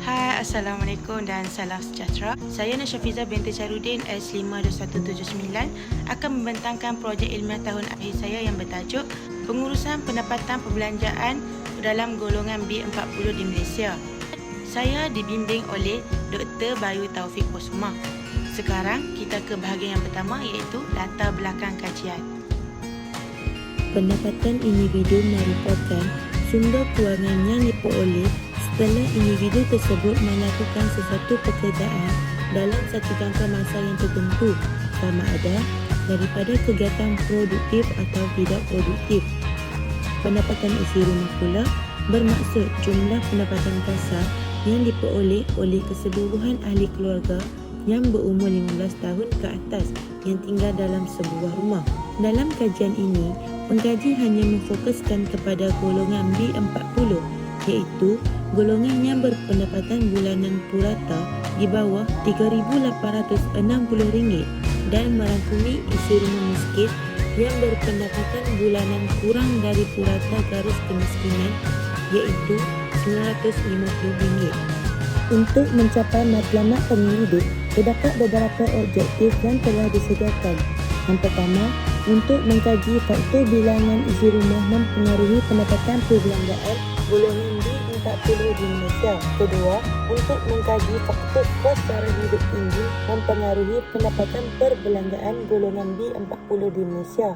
Hai, Assalamualaikum dan salam sejahtera. Saya Nasyafiza binti Charudin S52179 akan membentangkan projek ilmiah tahun akhir saya yang bertajuk Pengurusan Pendapatan Perbelanjaan dalam golongan B40 di Malaysia. Saya dibimbing oleh Dr. Bayu Taufik Osmah. Sekarang kita ke bahagian yang pertama, iaitu latar belakang kajian. Pendapatan individu merupakan sumber kewangan yang diperoleh setelah individu tersebut melakukan sesuatu pekerjaan dalam satu jangka masa yang tertentu, sama ada daripada kegiatan produktif atau tidak produktif. Pendapatan isi rumah pula bermaksud jumlah pendapatan kasar yang diperoleh oleh keseluruhan ahli keluarga yang berumur 15 tahun ke atas yang tinggal dalam sebuah rumah. Dalam kajian ini, pengkaji hanya memfokuskan kepada golongan B40, iaitu golongan yang berpendapatan bulanan purata di bawah RM3,860 dan merangkumi isi rumah miskin yang berpendapatan bulanan kurang dari purata garis kemiskinan, iaitu RM950. Untuk mencapai matlamat penghidup, terdapat beberapa objektif yang telah disediakan. Yang pertama, untuk mengkaji faktor bilangan isi rumah mempengaruhi pendapatan perbelanjaan golongan B40 di Malaysia. Kedua, untuk mengkaji faktor kos sara hidup tinggi mempengaruhi pendapatan perbelanjaan golongan B40 di Malaysia.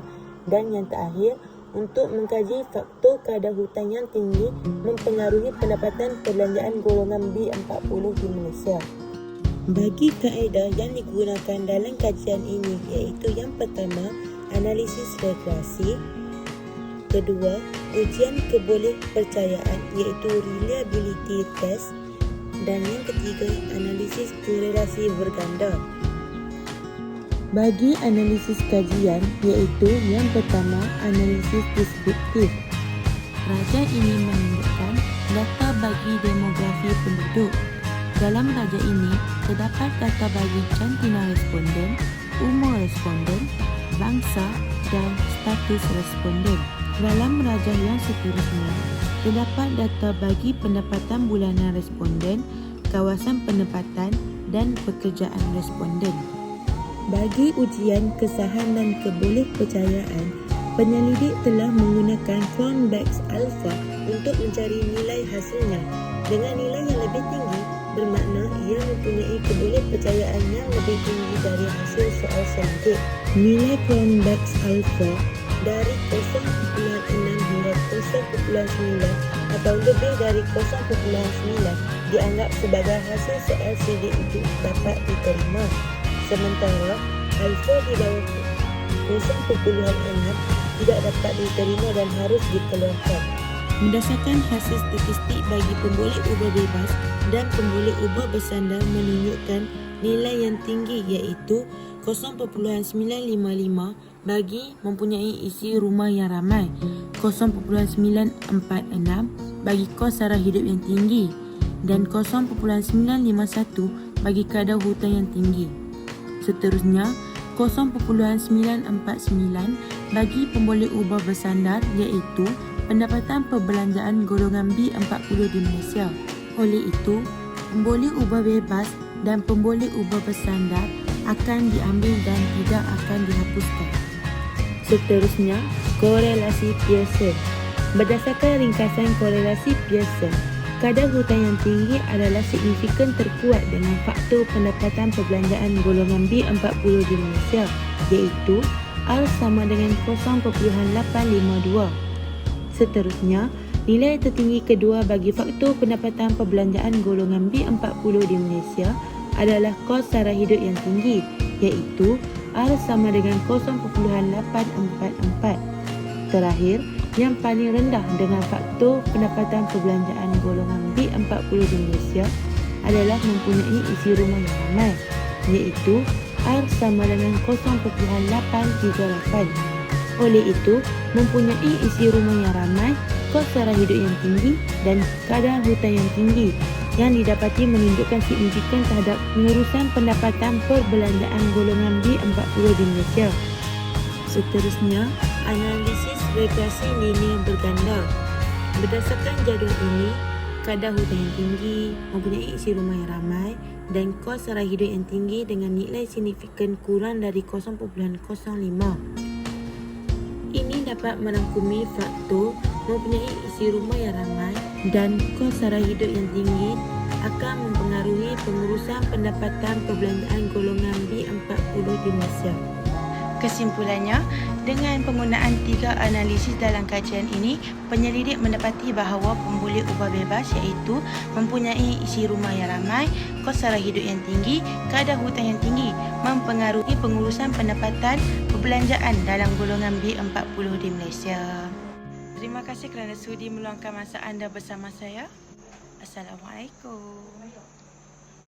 Dan yang terakhir, untuk mengkaji faktor kadar hutang yang tinggi mempengaruhi pendapatan perbelanjaan golongan B40 di Malaysia. Bagi kaedah yang digunakan dalam kajian ini, iaitu yang pertama, analisis regresi. Kedua, ujian kebolehpercayaan, iaitu reliability test. Dan yang ketiga, analisis korelasi berganda. Bagi analisis kajian, iaitu yang pertama, analisis deskriptif. Raja ini menunjukkan data bagi demografi penduduk. Dalam raja ini, terdapat data bagi jantina responden, umur responden, bangsa dan status responden. Dalam raja yang seterusnya, terdapat data bagi pendapatan bulanan responden, kawasan penempatan dan pekerjaan responden. Bagi ujian kesahan dan kebolehpercayaan, penyelidik telah menggunakan Cronbach's alpha untuk mencari nilai hasilnya. Dengan nilai yang lebih tinggi, bermakna ia mempunyai kebolehpercayaan yang lebih tinggi dari hasil soal selanjutnya. Nilai Cronbach's alpha dari 0.6 hingga 0.9 atau lebih dari 0.9 dianggap sebagai hasil soal sidik itu dapat diterima. Sementara alfa di bawah 0.6 tidak dapat diterima dan harus dikeluarkan. Berdasarkan hasil statistik bagi pemboleh ubah bebas dan pemboleh ubah bersandar menunjukkan nilai yang tinggi, iaitu 0.955 bagi mempunyai isi rumah yang ramai, 0.946 bagi kos sara hidup yang tinggi dan 0.951 bagi kadar hutang yang tinggi. Seterusnya, 0.949 bagi pemboleh ubah bersandar, iaitu pendapatan perbelanjaan golongan B40 di Malaysia. Oleh itu, pemboleh ubah bebas dan pemboleh ubah bersandar akan diambil dan tidak akan dihapuskan. Seterusnya, korelasi Pearson. Berdasarkan ringkasan korelasi Pearson, kadar hutang yang tinggi adalah signifikan terkuat dengan faktor pendapatan perbelanjaan golongan B40 di Malaysia, iaitu R sama dengan 0.852. Seterusnya, nilai tertinggi kedua bagi faktor pendapatan perbelanjaan golongan B40 di Malaysia adalah kos sara hidup yang tinggi, iaitu R sama dengan 0.844. Terakhir, yang paling rendah dengan faktor pendapatan perbelanjaan golongan B40 di Malaysia adalah mempunyai isi rumah yang ramai, iaitu R sama dengan 0.838. Oleh itu, mempunyai isi rumah yang ramai, kos sara hidup yang tinggi dan kadar hutang yang tinggi yang didapati menunjukkan signifikan terhadap pengurusan pendapatan perbelanjaan golongan B40 di Malaysia. Seterusnya, analisis regresi linear berganda. Berdasarkan jadual ini, kadar hutan yang tinggi mempunyai isi rumah yang ramai dan kos sara hidup yang tinggi dengan nilai signifikan kurang dari 0.05. Ini dapat merangkumi faktor mempunyai isi rumah yang ramai dan kos sara hidup yang tinggi akan mempengaruhi pengurusan pendapatan perbelanjaan golongan B40 di Malaysia. Kesimpulannya, dengan penggunaan 3 analisis dalam kajian ini, penyelidik mendapati bahawa pemboleh upah bebas iaitu mempunyai isi rumah yang ramai, kos sara hidup yang tinggi, kadar hutan yang tinggi mempengaruhi pengurusan pendapatan perbelanjaan dalam golongan B40 di Malaysia. Terima kasih kerana sudi meluangkan masa anda bersama saya. Assalamualaikum.